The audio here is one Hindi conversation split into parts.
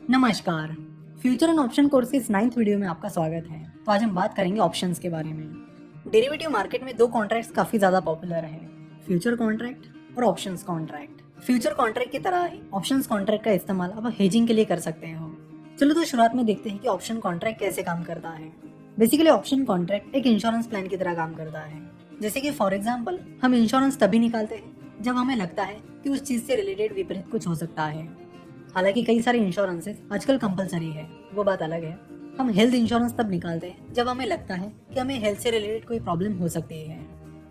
नमस्कार। फ्यूचर एंड ऑप्शन कोर्स के इस 9th वीडियो में आपका स्वागत है। तो आज हम बात करेंगे ऑप्शंस के बारे में। डेरिवेटिव मार्केट में दो कॉन्ट्रैक्ट्स काफी ज्यादा पॉपुलर है, फ्यूचर कॉन्ट्रैक्ट और ऑप्शंस कॉन्ट्रैक्ट। फ्यूचर कॉन्ट्रैक्ट की तरह ही ऑप्शंस कॉन्ट्रैक्ट का इस्तेमाल आप हेजिंग के लिए कर सकते हो। चलो तो शुरुआत में देखते हैं कि ऑप्शन कॉन्ट्रैक्ट कैसे काम करता है। बेसिकली ऑप्शन कॉन्ट्रैक्ट एक इंश्योरेंस प्लान की तरह काम करता है। जैसे कि फॉर एग्जाम्पल हम इंश्योरेंस तभी निकालते हैं जब हमें लगता है कि उस चीज से रिलेटेड विपरीत कुछ हो सकता है। हालांकि कई सारे इंश्योरेंसेस आजकल कंपलसरी है, वो बात अलग है। हम हेल्थ इंश्योरेंस तब निकालते हैं जब हमें लगता है कि हमें हेल्थ से रिलेटेड कोई प्रॉब्लम हो सकती है।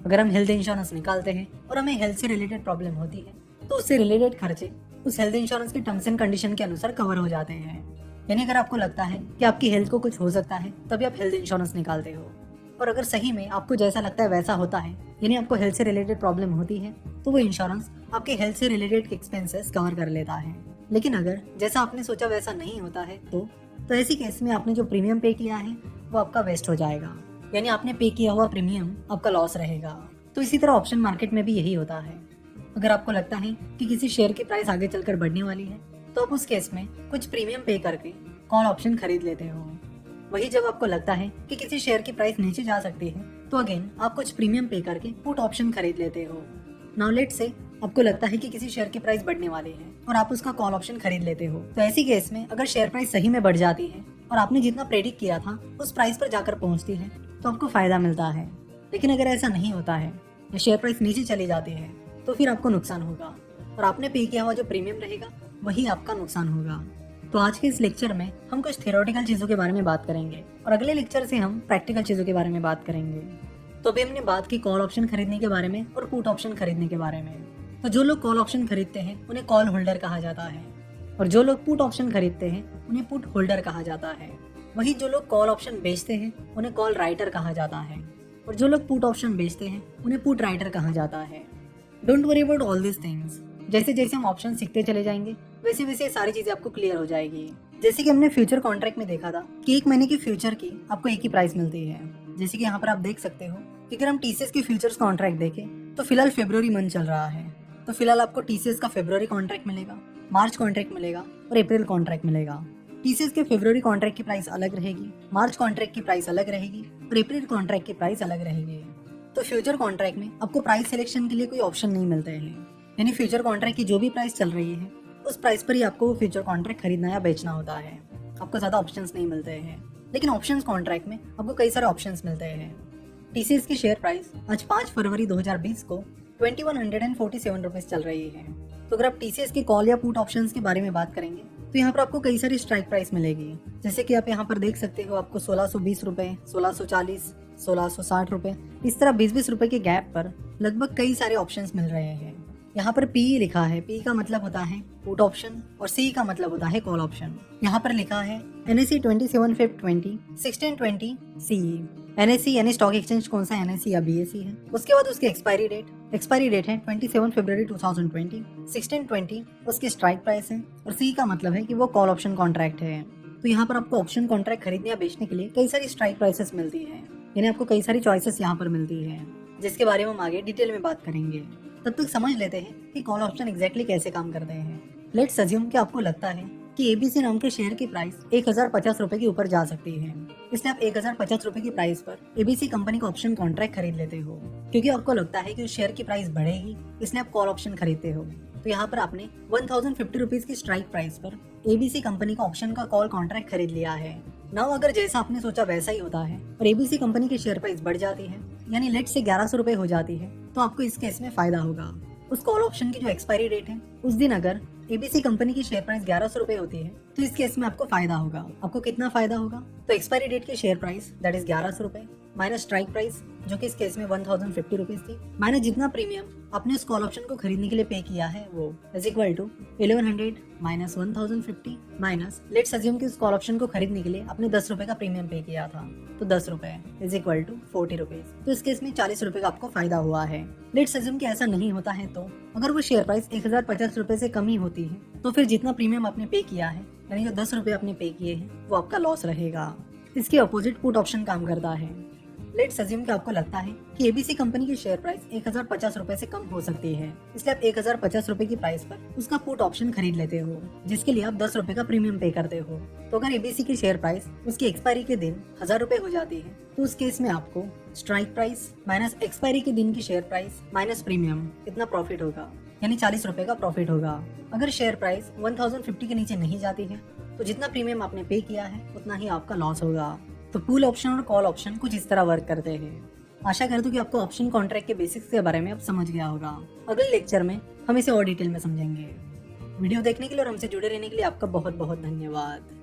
अगर हम हेल्थ इंश्योरेंस निकालते हैं और हमें हेल्थ से रिलेटेड प्रॉब्लम होती है तो उससे रिलेटेड खर्चे उस हेल्थ इंश्योरेंस के टर्म्स एंड कंडीशन के अनुसार कवर हो जाते हैं। यानी अगर आपको लगता है कि आपकी हेल्थ को कुछ हो सकता है तभी आप हेल्थ इंश्योरेंस निकालते हो, और अगर सही में आपको जैसा लगता है वैसा होता है, यानी आपको हेल्थ से रिलेटेड प्रॉब्लम होती है, तो वो इंश्योरेंस आपके हेल्थ से रिलेटेड एक्सपेंसेस कवर कर लेता है। लेकिन अगर जैसा आपने सोचा वैसा नहीं होता है तो ऐसी केस में आपने जो प्रीमियम पे किया है वो आपका वेस्ट हो जाएगा, यानी आपने पे किया हुआ प्रीमियम आपका लॉस रहेगा। तो इसी तरह ऑप्शन मार्केट में भी यही होता है। अगर आपको लगता है कि किसी शेयर की प्राइस आगे चलकर बढ़ने वाली है तो आप उस केस में कुछ प्रीमियम पे करके कॉल ऑप्शन खरीद लेते हो। वही जब आपको लगता है कि किसी शेयर की प्राइस नीचे जा सकती है तो अगेन आप कुछ प्रीमियम पे करके पुट ऑप्शन खरीद लेते हो। नाउ लेट से आपको लगता है कि किसी शेयर की प्राइस बढ़ने वाली है और आप उसका कॉल ऑप्शन खरीद लेते हो। तो ऐसी केस में अगर शेयर प्राइस सही में बढ़ जाती है और आपने जितना प्रेडिक्ट किया था उस प्राइस पर जाकर पहुंचती है तो आपको फायदा मिलता है। लेकिन अगर ऐसा नहीं होता है या शेयर प्राइस नीचे चली जाती है तो फिर आपको नुकसान होगा और आपने पे किया हुआ जो प्रीमियम रहेगा वही आपका नुकसान होगा। तो आज के इस लेक्चर में हम कुछ थ्योरेटिकल चीजों के बारे में बात करेंगे और अगले लेक्चर से हम प्रैक्टिकल चीजों के बारे में बात करेंगे। तो अभी हमने बात की कॉल ऑप्शन खरीदने के बारे में और पुट ऑप्शन खरीदने के बारे में। तो जो लोग कॉल ऑप्शन खरीदते हैं उन्हें कॉल होल्डर कहा जाता है, और जो लोग पुट ऑप्शन खरीदते हैं उन्हें पुट होल्डर कहा जाता है। वही जो लोग कॉल ऑप्शन बेचते हैं उन्हें कॉल राइटर कहा जाता है, और जो लोग पुट ऑप्शन बेचते हैं उन्हें पुट राइटर कहा जाता है। Don't worry about all this things. जैसे जैसे हम ऑप्शन सीखते चले जाएंगे वैसे वैसे सारी चीजें आपको क्लियर हो जाएगी। जैसे कि हमने फ्यूचर कॉन्ट्रैक्ट में देखा था कि एक महीने की फ्यूचर की आपको एक ही प्राइस मिलती है। जैसे कि यहाँ पर आप देख सकते हो कि अगर हम टीसीएस की फ्यूचर्स कॉन्ट्रैक्ट देखें तो फिलहाल फरवरी मंथ चल रहा है, तो फिलहाल आपको टीसीएस का फरवरी कॉन्ट्रैक्ट मिलेगा, मार्च कॉन्ट्रैक्ट मिलेगा और अप्रैल कॉन्ट्रैक्ट मिलेगा। टीसीएस के फरवरी कॉन्ट्रैक्ट की प्राइस अलग रहेगी, मार्च कॉन्ट्रैक्ट की प्राइस अलग रहेगी और अप्रैल कॉन्ट्रैक्ट की प्राइस अलग रहेगी। तो फ्यूचर कॉन्ट्रैक्ट में आपको प्राइस सिलेक्शन के लिए कोई ऑप्शन नहीं मिलते हैं, यानी फ्यूचर कॉन्ट्रैक्ट की जो भी प्राइस चल रही है उस प्राइस पर ही आपको वो फ्यूचर कॉन्ट्रैक्ट खरीदना या बेचना होता है। आपको ज्यादा ऑप्शंस नहीं मिलते हैं। लेकिन ऑप्शंस कॉन्ट्रैक्ट में आपको कई सारे ऑप्शंस मिलते हैं। टीसीएस की शेयर प्राइस आज 5 फरवरी 2020 को 2147 रुपीज चल रही है। तो अगर आप टीसीएस के कॉल या पुट ऑप्शंस के बारे में बात करेंगे तो यहाँ पर आपको कई सारी स्ट्राइक प्राइस मिलेगी। जैसे कि आप यहाँ पर देख सकते हो आपको 1620 रुपए, 1640, 1660 रुपए, इस तरह 20-20 रुपए के गैप पर लगभग कई सारे ऑप्शंस मिल रहे हैं। यहाँ पर पी लिखा है, पी का मतलब होता है पुट ऑप्शन और सी का मतलब होता है कॉल ऑप्शन। यहाँ पर लिखा है NSE 27 Feb 20 1620 CE। NSE यानी स्टॉक एक्सचेंज कौन सा NSE या BSE है। उसके बाद उसकी एक्सपायरी डेट है 27 फरवरी 2020, 1620 उसकी स्ट्राइक प्राइस है और सी का मतलब है कि वो कॉल ऑप्शन कॉन्ट्रैक्ट है। तो यहाँ पर आपको ऑप्शन कॉन्ट्रैक्ट खरीदने या बेचने के लिए कई सारी स्ट्राइक प्राइसेस मिलती है, यानी आपको कई सारी चॉइसेस यहाँ पर मिलती है, जिसके बारे में हम आगे डिटेल में बात करेंगे। तब तक समझ लेते हैं कि कॉल ऑप्शन एग्जैक्टली कैसे काम करते हैं। लेट्स अज्यूम कि आपको लगता है कि एबीसी नाम के शेयर की प्राइस 1050 रुपए के ऊपर जा सकती है, इसलिए आप 1050 रुपए की प्राइस पर एबीसी कंपनी का ऑप्शन कॉन्ट्रैक्ट खरीद लेते हो। क्योंकि आपको लगता है कि उस शेयर की प्राइस बढ़ेगी इसलिए आप कॉल ऑप्शन खरीदते हो। तो यहाँ पर आपने 1050 रुपीज की स्ट्राइक प्राइस पर एबीसी कंपनी का ऑप्शन का कॉल कॉन्ट्रैक्ट खरीद लिया है। नाउ अगर जैसा आपने सोचा वैसा ही होता है और एबीसी कंपनी की शेयर प्राइस बढ़ जाती है, यानी लेट से 1100 रुपए हो जाती है, तो आपको इस केस में फायदा होगा। उस कॉल ऑप्शन की जो एक्सपायरी डेट है उस दिन अगर एबीसी कंपनी की शेयर प्राइस 1100 रुपए होती है तो इस केस में आपको फायदा होगा। आपको कितना फायदा होगा? तो एक्सपायरी डेट की शेयर प्राइस दैट इज 1100 रुपए माइनस स्ट्राइक प्राइस जो कि इस केस में 1050 रुपीज थी, माइनस जितना प्रीमियम आपने उस कॉल ऑप्शन को खरीदने के लिए पे किया है वो is equal to 1100 minus 1050 minus let's assume कि उस कॉल ऑप्शन को खरीदने के लिए आपने 10 रुपए का प्रीमियम पे किया था, तो 10 रुपए इज इक्वल टू 40 रुपीज। तो इस केस में 40 रुपए का आपको फायदा हुआ है। लेट्स अज्यूम कि ऐसा नहीं होता है, तो अगर वो शेयर प्राइस 1050 रुपए से कम ही होती है तो फिर जितना प्रीमियम आपने पे किया है, यानी जो 10 रुपए आपने पे किए हैं, वो आपका लॉस रहेगा। इसके अपोजिट पुट ऑप्शन काम करता है। लेट्स अज्यूम कि आपको लगता है कि एबीसी कंपनी की शेयर प्राइस 1050 रुपए से कम हो सकती है, इसलिए आप 1050 रुपए की प्राइस पर उसका पुट ऑप्शन खरीद लेते हो, जिसके लिए आप 10 रुपए का प्रीमियम पे करते हो। तो अगर एबीसी की शेयर प्राइस उसकी एक्सपायरी के दिन 1000 रुपए हो जाती है, तो उस केस में आपको स्ट्राइक प्राइस माइनस एक्सपायरी के दिन की शेयर प्राइस माइनस प्रीमियम इतना प्रॉफिट होगा, यानी 40 रुपए का प्रॉफिट होगा। अगर शेयर प्राइस 1050 के नीचे नहीं जाती है, तो जितना प्रीमियम आपने पे किया है उतना ही आपका लॉस होगा। तो पुल ऑप्शन और कॉल ऑप्शन कुछ इस तरह वर्क करते हैं। आशा करता हूँ कि आपको ऑप्शन कॉन्ट्रैक्ट के बेसिक्स के बारे में अब समझ गया होगा। अगले लेक्चर में हम इसे और डिटेल में समझेंगे। वीडियो देखने के लिए और हमसे जुड़े रहने के लिए आपका बहुत बहुत धन्यवाद।